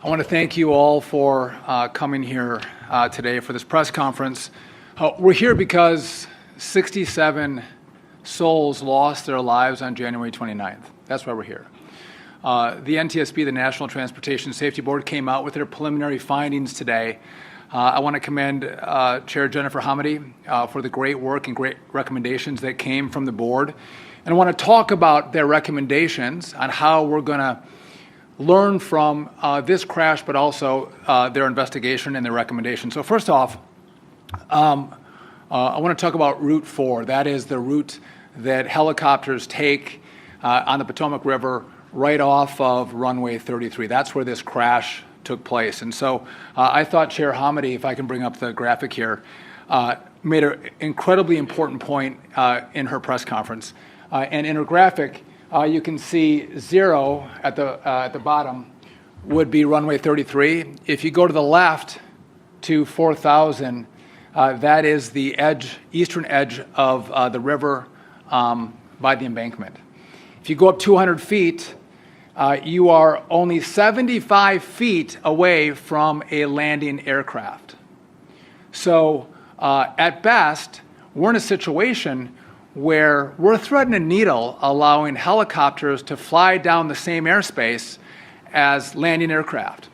I want to thank you all for coming here today for this press conference. We're here because 67 souls lost their lives on January 29th. That's why we're here. The NTSB, the National Transportation Safety Board, came out with their preliminary findings today. I want to commend Chair Jennifer Hamady for the great work and great recommendations that came from the board. And I want to talk about their recommendations on how we're going to learn from this crash, but also their investigation and their recommendations. So first off, I want to talk about Route 4. That is the route that helicopters take on the Potomac River right off of Runway 33. That's where this crash took place. And so I thought Chair Hamady, if I can bring up the graphic here, made an incredibly important point in her press conference. And in her graphic, you can see 0 at the bottom would be Runway 33. If you go to the left to 4,000, that is the eastern edge of the river by the embankment. If you go up 200 feet, you are only 75 feet away from a landing aircraft. So at best, we're in a situation where we're threading a needle allowing helicopters to fly down the same airspace as landing aircraft.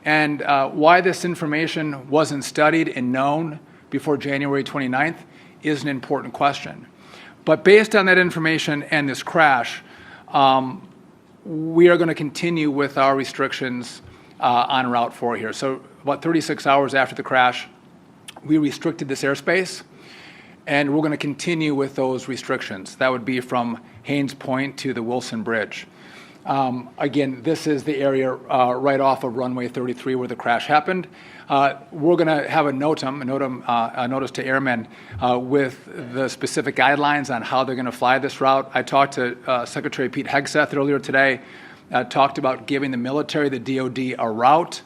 And why this information wasn't studied and known before January 29th is an important question. But based on that information and this crash, we are going to continue with our restrictions on Route 4 here. So about 36 hours after the crash, we restricted this airspace, and we're going to continue with those restrictions. That would be from Haynes Point to the Wilson Bridge. Again, this is the area right off of Runway 33 where the crash happened. We're going to have a notice to airmen with the specific guidelines on how they're going to fly this route. I talked to Secretary Pete Hegseth earlier today, talked about giving the military, the DOD, a route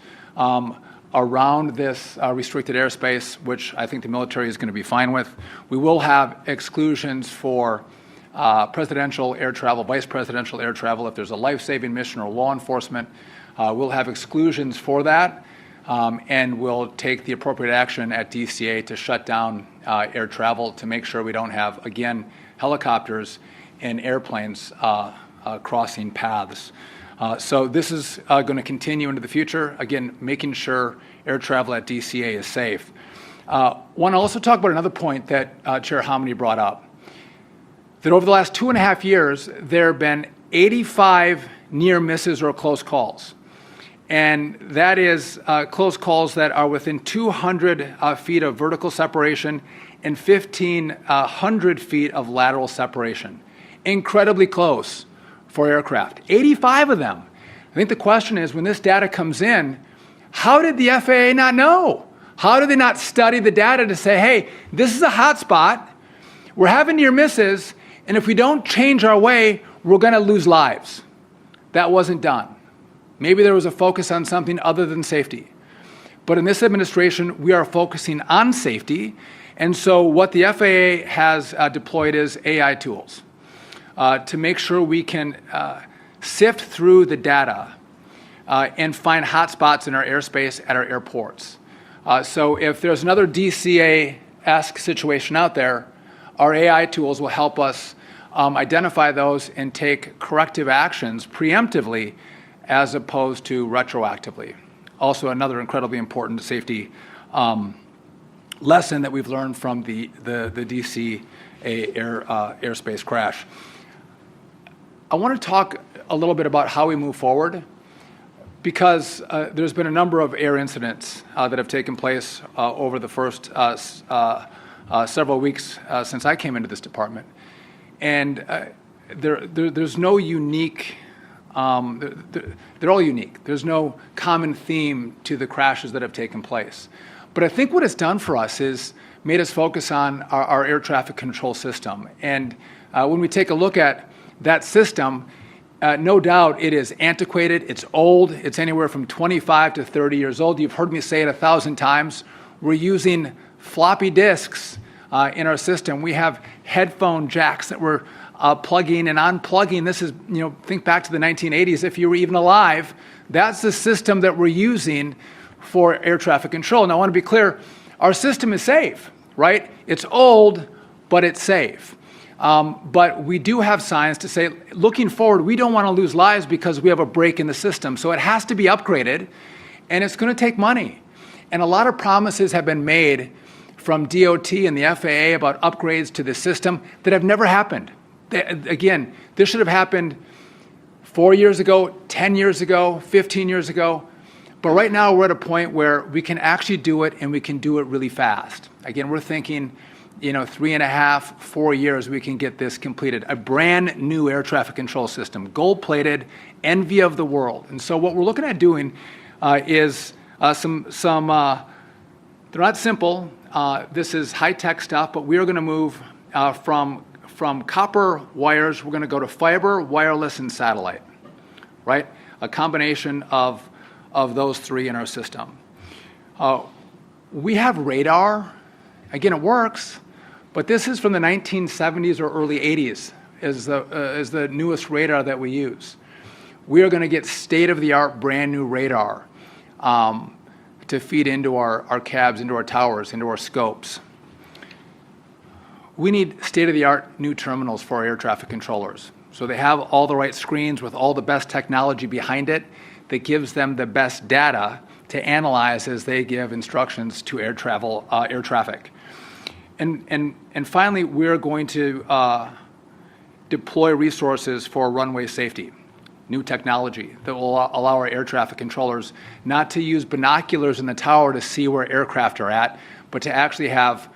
around this restricted airspace, which I think the military is going to be fine with. We will have exclusions for presidential air travel, vice presidential air travel. If there's a life-saving mission or law enforcement, we'll have exclusions for that, and we'll take the appropriate action at DCA to shut down air travel to make sure we don't have, again, helicopters and airplanes crossing paths. So this is going to continue into the future, again, making sure air travel at DCA is safe. Want to also talk about another point that Chair Hamady brought up, that over the last 2.5 years, there have been 85 near misses or close calls. And that is close calls that are within 200 feet of vertical separation and 1,500 feet of lateral separation. Incredibly close for aircraft. 85 of them. I think the question is, when this data comes in, how did the FAA not know? How did they not study the data to say, hey, this is a hot spot, we're having near misses, and if we don't change our way, we're going to lose lives? That wasn't done. Maybe there was a focus on something other than safety. But in this administration, we are focusing on safety, and so what the FAA has deployed is AI tools to make sure we can sift through the data and find hotspots in our airspace at our airports. So if there's another DCA-esque situation out there, our AI tools will help us identify those and take corrective actions preemptively as opposed to retroactively. Also another incredibly important safety lesson that we've learned from the DC airspace crash. I want to talk a little bit about how we move forward, because there's been a number of air incidents that have taken place over the first several weeks since I came into this department. And there's no unique, they're all unique. There's no common theme to the crashes that have taken place. But I think what it's done for us is made us focus on our air traffic control system. And when we take a look at that system, no doubt it is antiquated, it's old, it's anywhere from 25 to 30 years old. You've heard me say it 1,000 times. We're using floppy disks in our system. We have headphone jacks that were plugging and unplugging. This is, think back to the 1980s, if you were even alive. That's the system that we're using for air traffic control. Now, I want to be clear, our system is safe, right? It's old, but it's safe. But we do have signs to say, looking forward, we don't want to lose lives because we have a break in the system. So it has to be upgraded, and it's going to take money. And a lot of promises have been made from DOT and the FAA about upgrades to the system that have never happened. Again, this should have happened 4 years ago, 10 years ago, 15 years ago. But right now we're at a point where we can actually do it, and we can do it really fast. Again, we're thinking, 3.5, 4 years we can get this completed. A brand new air traffic control system, gold-plated, envy of the world. And so what we're looking at doing is some they're not simple. This is high-tech stuff, but we are going to move from copper wires. We're going to go to fiber, wireless, and satellite, right? A combination of those three in our system. We have radar. Again, it works, but this is from the 1970s or early 80s is the newest radar that we use. We are going to get state-of-the-art, brand new radar to feed into our cabs, into our towers, into our scopes. We need state-of-the-art new terminals for our air traffic controllers. So they have all the right screens with all the best technology behind it that gives them the best data to analyze as they give instructions to air traffic. And finally, we're going to deploy resources for runway safety, new technology that will allow our air traffic controllers not to use binoculars in the tower to see where aircraft are at, but to actually have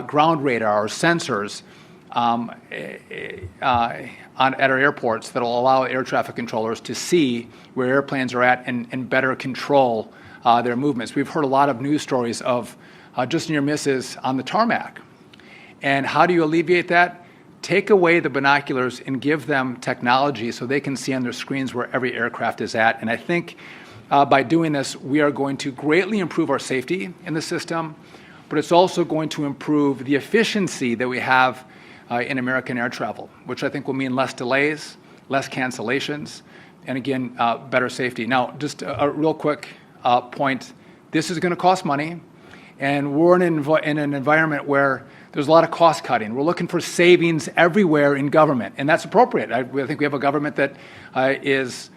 ground radar or sensors at our airports that will allow air traffic controllers to see where airplanes are at and better control their movements. We've heard a lot of news stories of just near misses on the tarmac. And how do you alleviate that? Take away the binoculars and give them technology so they can see on their screens where every aircraft is at. And I think by doing this, we are going to greatly improve our safety in the system, but it's also going to improve the efficiency that we have in American air travel, which I think will mean less delays, less cancellations, and again, better safety. Now, just a real quick point. This is going to cost money, and we're in an environment where there's a lot of cost cutting. We're looking for savings everywhere in government, and that's appropriate. I think we have a government that is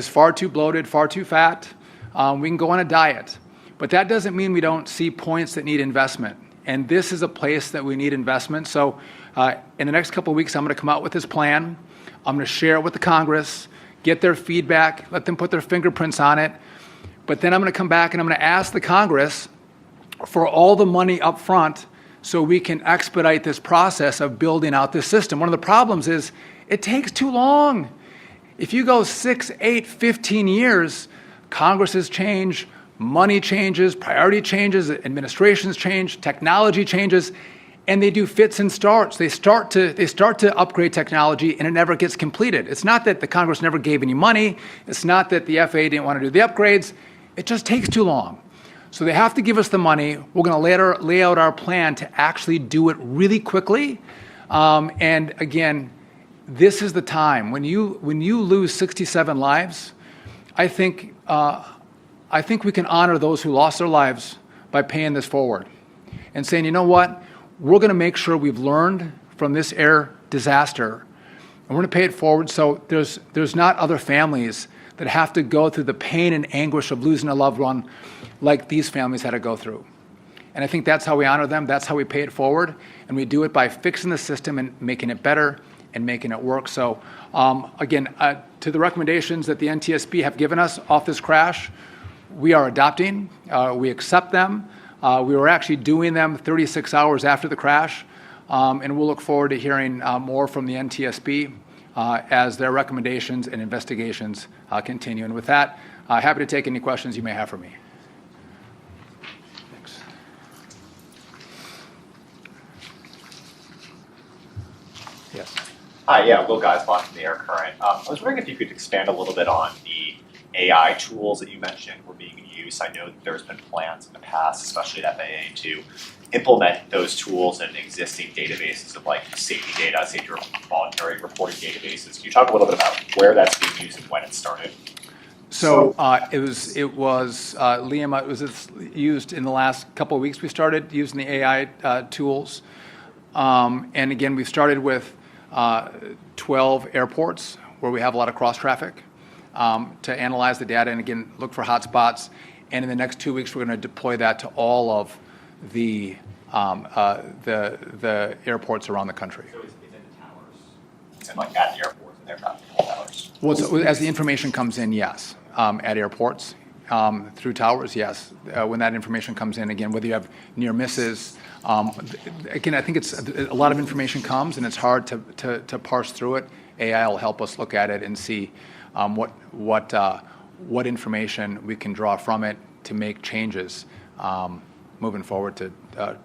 far too bloated, far too fat. We can go on a diet, but that doesn't mean we don't see points that need investment. And this is a place that we need investment. So in the next couple of weeks, I'm going to come out with this plan. I'm going to share it with the Congress, get their feedback, let them put their fingerprints on it. But then I'm going to come back and I'm going to ask the Congress for all the money up front so we can expedite this process of building out this system. One of the problems is it takes too long. If you go 6, 8, 15 years, Congresses change, money changes, priority changes, administrations change, technology changes, and they do fits and starts. They start to upgrade technology, and it never gets completed. It's not that the Congress never gave any money. It's not that the FAA didn't want to do the upgrades. It just takes too long. So they have to give us the money. We're going to lay out our plan to actually do it really quickly. And again, this is the time when you lose 67 lives. I think we can honor those who lost their lives by paying this forward and saying, you know what, we're going to make sure we've learned from this air disaster, and we're going to pay it forward so there's not other families that have to go through the pain and anguish of losing a loved one like these families had to go through. And I think that's how we honor them. That's how we pay it forward. And we do it by fixing the system and making it better and making it work. So again, to the recommendations that the NTSB have given us off this crash, we are adopting, we accept them. We were actually doing them 36 hours after the crash. And we'll look forward to hearing more from the NTSB as their recommendations and investigations continue. And with that, happy to take any questions you may have for me. Thanks. Yes. Hi, yeah, Will Geisbach from the Air Current. I was wondering if you could expand a little bit on the AI tools that you mentioned were being used. I know that there's been plans in the past, especially at FAA, to implement those tools in existing databases of like safety data, safety voluntary reporting databases. Can you talk a little bit about where that's being used and when it started? So Liam, it was used in the last couple of weeks. We started using the AI tools. And again, we started with 12 airports where we have a lot of cross traffic to analyze the data and again, look for hotspots. And in the next 2 weeks, we're going to deploy that to all of the airports around the country. So it's in the towers. And like at the airports and aircraft control towers. Well, as the information comes in, yes. At airports, through towers, yes. When that information comes in, again, whether you have near misses, again, I think it's a lot of information comes and it's hard to parse through it. AI will help us look at it and see what information we can draw from it to make changes moving forward to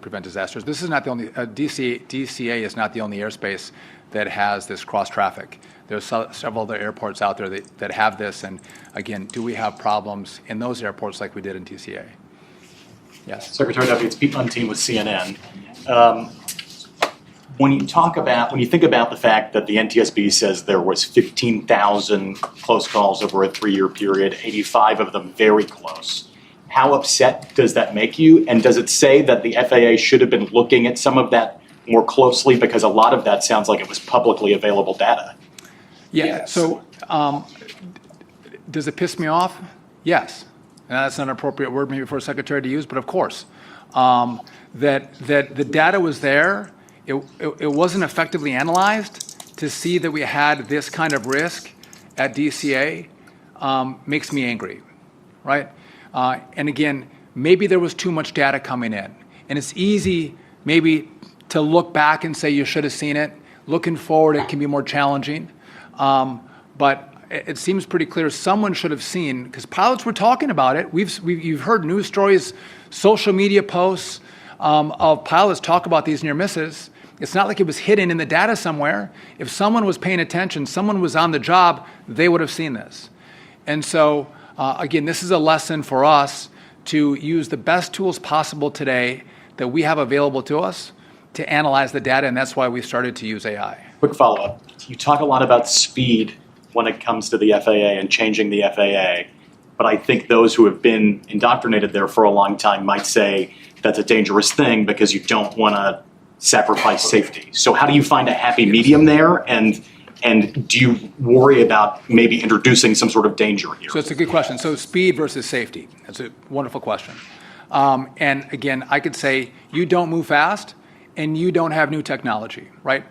prevent disasters. This is not the only, DCA is not the only airspace that has this cross traffic. There's several other airports out there that have this, and again, do we have problems in those airports like we did in DCA? Yes. Secretary Duffy, it's Pete Muntean with CNN. When you think about the fact that the NTSB says there was 15,000 close calls over a 3-year period, 85 of them very close, how upset does that make you? And does it say that the FAA should have been looking at some of that more closely, because a lot of that sounds like it was publicly available data? Yeah, Yes. so does it piss me off? Yes. And that's not an appropriate word maybe for a secretary to use, but of course. That the data was there, it wasn't effectively analyzed to see that we had this kind of risk at DCA makes me angry, right? And again, maybe there was too much data coming in. And it's easy maybe to look back and say you should have seen it. Looking forward, it can be more challenging. But it seems pretty clear someone should have seen, because pilots were talking about it. You've heard news stories, social media posts of pilots talk about these near misses. It's not like it was hidden in the data somewhere. If someone was paying attention, someone was on the job, they would have seen this. And so, again, this is a lesson for us to use the best tools possible today that we have available to us to analyze the data, and that's why we started to use AI. Quick follow-up. You talk a lot about speed when it comes to the FAA and changing the FAA, but I think those who have been indoctrinated there for a long time might say that's a dangerous thing because you don't want to sacrifice safety. So how do you find a happy medium there, and do you worry about maybe introducing some sort of danger here? So it's a good question. So speed versus safety. That's a wonderful question. And again, I could say you don't move fast and you don't have new technology, right?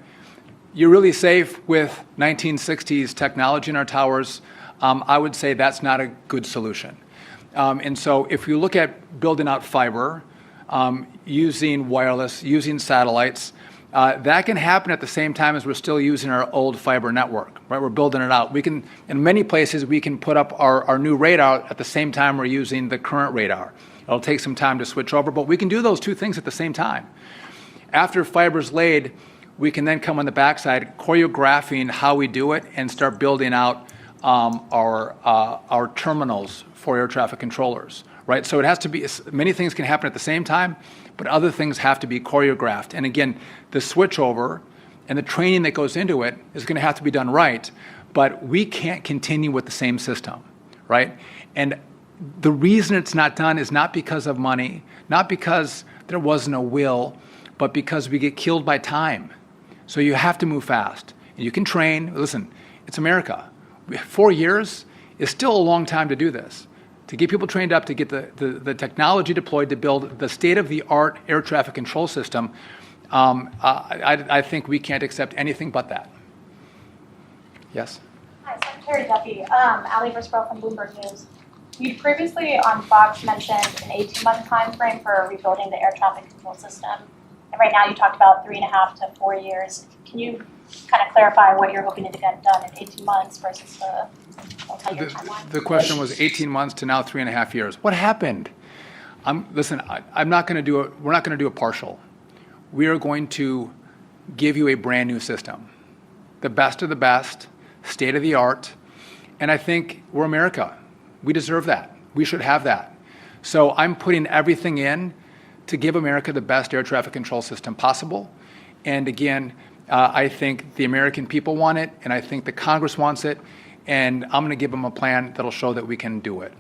You're really safe with 1960s technology in our towers. I would say that's not a good solution. And so if you look at building out fiber, using wireless, using satellites, that can happen at the same time as we're still using our old fiber network, right? We're building it out. We can, in many places, we can put up our new radar at the same time we're using the current radar. It'll take some time to switch over, but we can do those two things at the same time. After fiber's laid, we can then come on the backside, choreographing how we do it and start building out our terminals for air traffic controllers, right? So it has to be, many things can happen at the same time, but other things have to be choreographed. And again, the switchover and the training that goes into it is going to have to be done right, but we can't continue with the same system, right? And the reason it's not done is not because of money, not because there wasn't a will, but because we get killed by time. So you have to move fast. And you can train. Listen, it's America. 4 years is still a long time to do this. To get people trained up, to get the technology deployed, to build the state-of-the-art air traffic control system, I think we can't accept anything but that. Yes? Hi, Secretary Duffy. Ali Versprell from Bloomberg News. You previously on Fox mentioned an 18-month time frame for rebuilding the air traffic control system. And right now you talked about 3.5 to 4 years. Can you kind of clarify what you're hoping to get done in 18 months versus the multi-year timeline? The question was 18 months to now 3.5 years. What happened? Listen, I'm not going to do it. We're not going to do a partial. We are going to give you a brand new system, the best of the best, state of the art. And I think we're America. We deserve that. We should have that. So I'm putting everything in to give America the best air traffic control system possible. And again, I think the American people want it, and I think the Congress wants it, and I'm going to give them a plan that'll show that we can do it.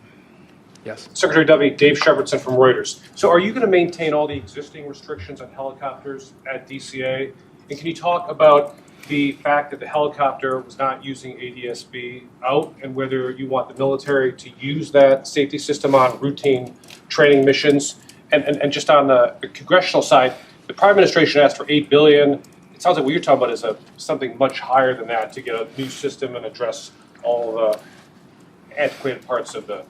Yes. Secretary Duffy, Dave Shepardson from Reuters. So are you going to maintain all the existing restrictions on helicopters at DCA? And can you talk about the fact that the helicopter was not using ADSB out, and whether you want the military to use that safety system on routine training missions? And just on the congressional side, the Prime Administration asked for $8 billion. It sounds like what you're talking about is something much higher than that to get a new system and address all the antiquated parts of the.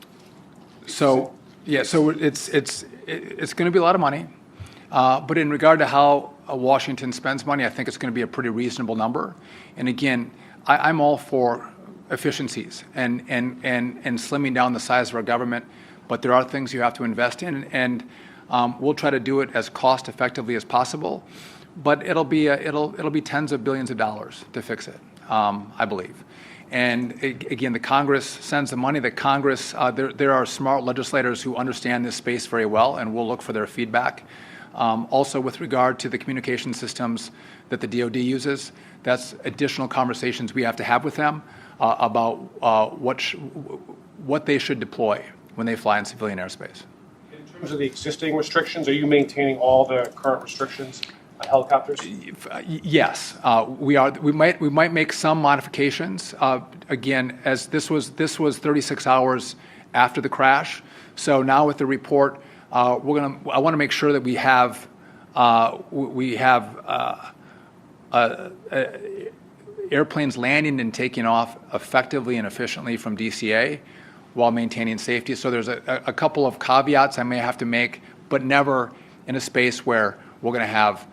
So yeah, so it's going to be a lot of money, but in regard to how Washington spends money, I think it's going to be a pretty reasonable number. And again, I'm all for efficiencies and slimming down the size of our government, but there are things you have to invest in, and we'll try to do it as cost effectively as possible. But it'll be tens of billions of dollars to fix it, I believe. And again, the Congress sends the money. The Congress, there are smart legislators who understand this space very well, and we'll look for their feedback. Also, with regard to the communication systems that the DoD uses, that's additional conversations we have to have with them about what they should deploy when they fly in civilian airspace. In terms of the existing restrictions, are you maintaining all the current restrictions on helicopters? Yes, we are. We might make some modifications. Again, as this was 36 hours after the crash. So now with the report, I want to make sure that we have airplanes landing and taking off effectively and efficiently from DCA while maintaining safety. So there's a couple of caveats I may have to make, but never in a space where we're going to have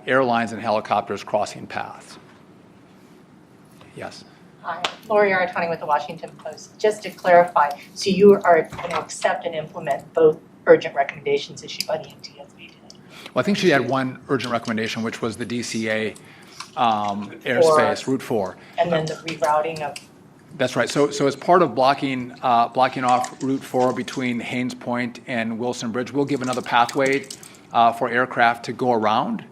airlines and helicopters crossing paths. Yes. Hi, Lori Aratani with the Washington Post. Just to clarify, so you are going to accept and implement both urgent recommendations issued by the NTSB today? Well, I think she had one urgent recommendation, which was the DCA airspace, Route 4. And then the rerouting of. That's right. So as part of blocking off Route 4 between Haynes Point and Wilson Bridge, we'll give another pathway for aircraft to go around.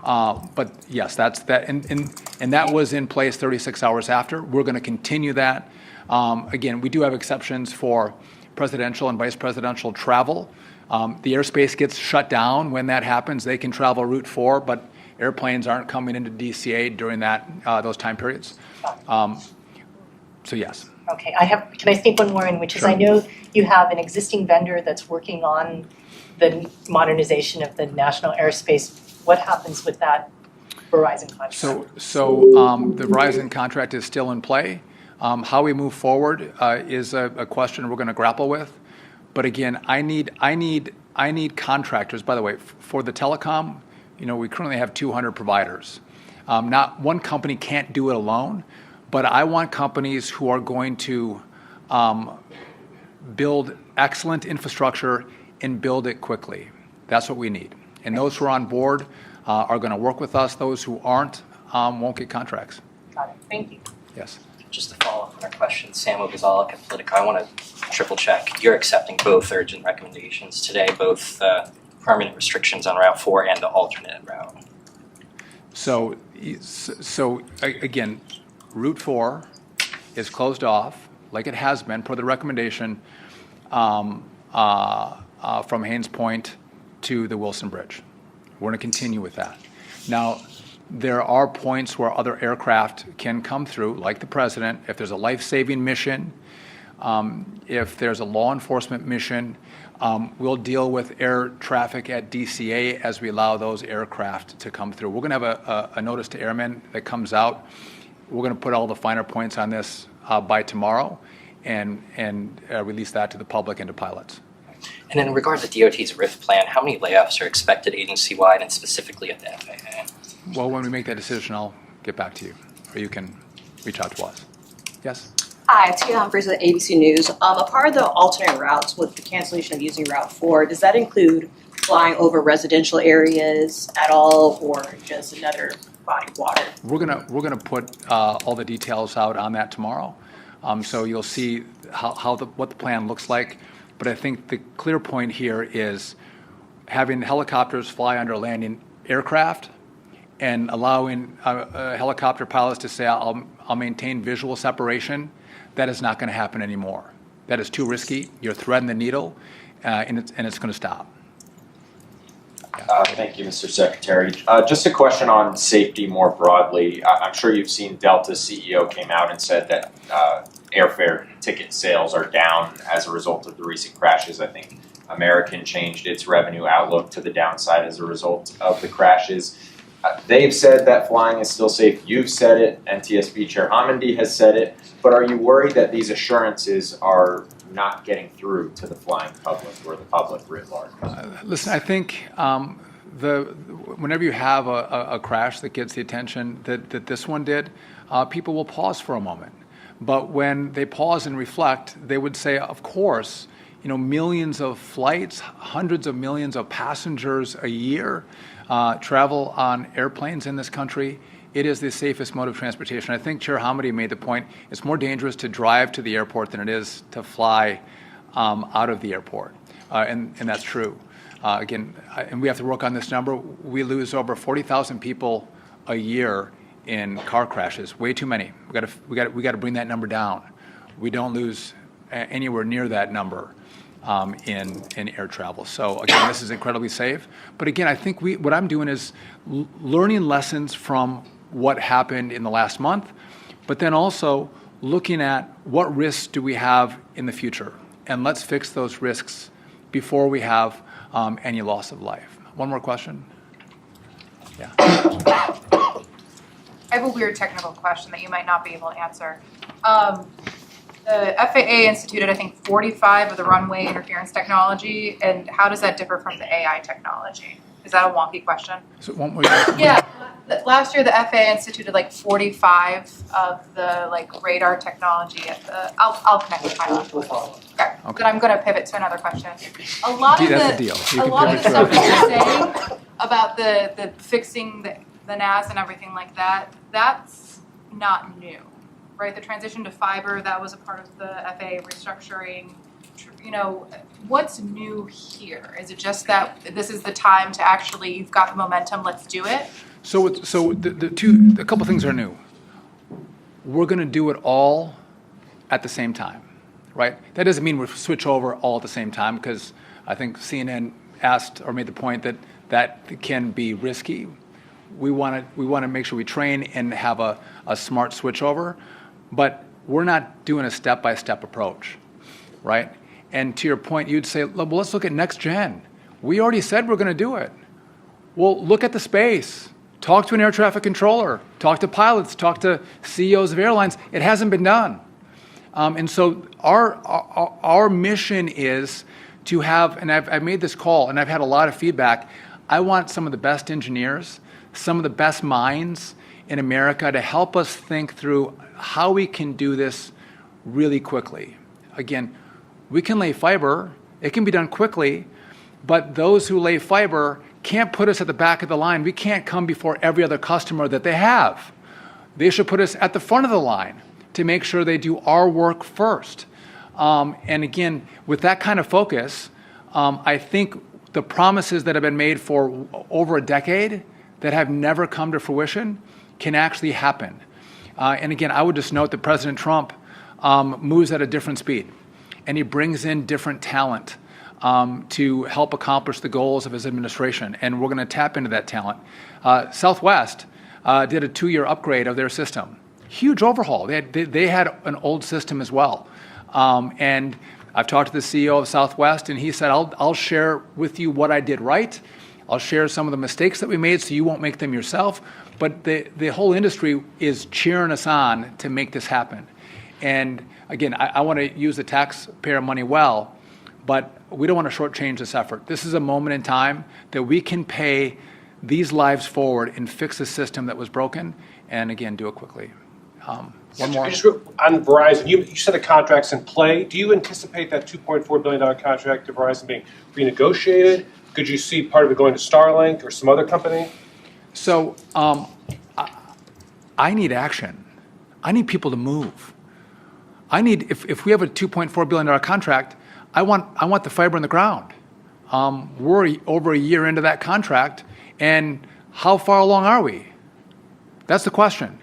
But yes, that's that, and that was in place 36 hours after. We're going to continue that. Again, we do have exceptions for presidential and vice presidential travel. The airspace gets shut down when that happens. They can travel Route 4, but airplanes aren't coming into DCA during those time periods. So yes. Okay, can I sneak one more in, which is, Sure. I know you have an existing vendor that's working on the modernization of the national airspace. What happens with that Verizon contract? So the Verizon contract is still in play. How we move forward is a question we're going to grapple with. But again, I need contractors. By the way, for the telecom, we currently have 200 providers. Not one company can't do it alone, but I want companies who are going to build excellent infrastructure and build it quickly. That's what we need. And those who are on board are going to work with us. Those who aren't won't get contracts. Got it, thank you. Yes. Just to follow up on our question, Sam Obazalek at Politico, I want to triple check. You're accepting both urgent recommendations today, both permanent restrictions on Route 4 and the alternate route. So again, Route 4 is closed off, like it has been per the recommendation from Haynes Point to the Wilson Bridge. We're going to continue with that. Now, there are points where other aircraft can come through, like the president, if there's a life-saving mission, if there's a law enforcement mission. We'll deal with air traffic at DCA as we allow those aircraft to come through. We're going to have a notice to airmen that comes out. We're going to put all the finer points on this by tomorrow and release that to the public and to pilots. And in regard to DOT's RIF plan, how many layoffs are expected agency-wide and specifically at the FAA? Well, when we make that decision, I'll get back to you, or you can reach out to us. Yes? Hi, it's Tia Humphries with ABC News. A part of the alternate routes with the cancellation of using Route 4, does that include flying over residential areas at all, or just another body of water? We're gonna put all the details out on that tomorrow, so you'll see what the plan looks like. But I think the clear point here is having helicopters fly under landing aircraft and allowing helicopter pilots to say, I'll maintain visual separation, that is not going to happen anymore. That is too risky. You're threading the needle, and it's going to stop. Thank you, Mr. Secretary. Just a question on safety more broadly. I'm sure you've seen Delta's CEO came out and said that airfare ticket sales are down as a result of the recent crashes. I think American changed its revenue outlook to the downside as a result of the crashes. They've said that flying is still safe. You've said it. NTSB Chair Hamandi has said it. But are you worried that these assurances are not getting through to the flying public or the public writ large? Listen, I think whenever you have a crash that gets the attention that this one did, people will pause for a moment. But when they pause and reflect, they would say, of course, millions of flights, hundreds of millions of passengers a year travel on airplanes in this country. It is the safest mode of transportation. I think Chair Hamadi made the point, it's more dangerous to drive to the airport than it is to fly out of the airport. And that's true. Again, and we have to work on this number. We lose over 40,000 people a year in car crashes. Way too many. We got to bring that number down. We don't lose anywhere near that number in air travel. So again, this is incredibly safe. But again, I think what I'm doing is learning lessons from what happened in the last month, but then also looking at what risks do we have in the future, and let's fix those risks before we have any loss of life. One more question? Yeah. I have a weird technical question that you might not be able to answer. The FAA instituted, I think, 45 of the runway interference technology, and how does that differ from the AI technology? Is that a wonky question? So one more. Yeah, last year the FAA instituted like 45 of the radar technology at the. I'll connect with my lab. Okay. Then I'm going to pivot to another question. A lot of That's the deal. You a can lot of pivot the to stuff it. that you're saying about the fixing the NAS and everything like that, that's not new, right? The transition to fiber, that was a part of the FAA restructuring. What's new here? Is it just that this is the time to actually, you've got the momentum, let's do it? So a couple things are new. We're going to do it all at the same time, right? That doesn't mean we switch over all at the same time, because I think CNN asked or made the point that can be risky. We want to make sure we train and have a smart switchover, but we're not doing a step-by-step approach, right? And to your point, you'd say, well, let's look at next gen. We already said we're going to do it. Well, look at the space. Talk to an air traffic controller. Talk to pilots. Talk to CEOs of airlines. It hasn't been done. And so our mission is to have, and I've made this call, and I've had a lot of feedback. I want some of the best engineers, some of the best minds in America to help us think through how we can do this really quickly. Again, we can lay fiber. It can be done quickly, but those who lay fiber can't put us at the back of the line. We can't come before every other customer that they have. They should put us at the front of the line to make sure they do our work first. And again, with that kind of focus, I think the promises that have been made for over a decade that have never come to fruition can actually happen. And again, I would just note that President Trump moves at a different speed, and he brings in different talent to help accomplish the goals of his administration, and we're going to tap into that talent. Southwest did a 2-year upgrade of their system. Huge overhaul. They had an old system as well. And I've talked to the CEO of Southwest, and he said, I'll share with you what I did right. I'll share some of the mistakes that we made so you won't make them yourself. But the whole industry is cheering us on to make this happen. And again, I want to use the taxpayer money well, but we don't want to shortchange this effort. This is a moment in time that we can pay these lives forward and fix a system that was broken, and again, do it quickly. One more. On Verizon, you said the contract's in play. Do you anticipate that $2.4 billion contract to Verizon being renegotiated? Could you see part of it going to Starlink or some other company? So I need action. I need people to move. I need, if we have a $2.4 billion contract, I want the fiber in the ground. we're over a year into that contract, and how far along are we? That's the question.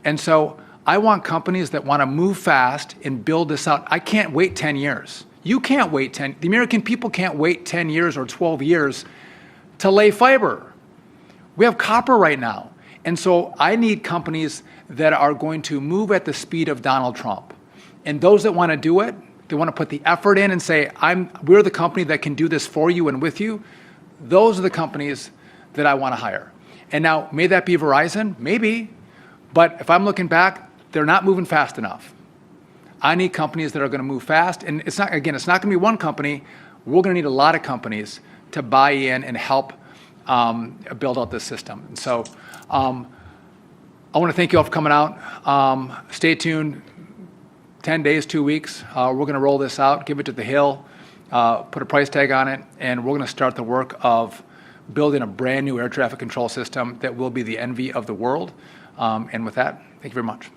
And so I want companies that want to move fast and build this out. I can't wait 10 years. You can't wait the American people can't wait 10 years or 12 years to lay fiber. We have copper right now. And so I need companies that are going to move at the speed of Donald Trump. And those that want to do it, they want to put the effort in and say, we're the company that can do this for you and with you. Those are the companies that I want to hire. And now, may that be Verizon? Maybe. But if I'm looking back, they're not moving fast enough. I need companies that are going to move fast. And it's not going to be one company. We're going to need a lot of companies to buy in and help build out this system. And so I want to thank you all for coming out. Stay tuned. 10 days, 2 weeks. We're going to roll this out, give it to the Hill, put a price tag on it, and we're going to start the work of building a brand new air traffic control system that will be the envy of the world. And with that, thank you very much.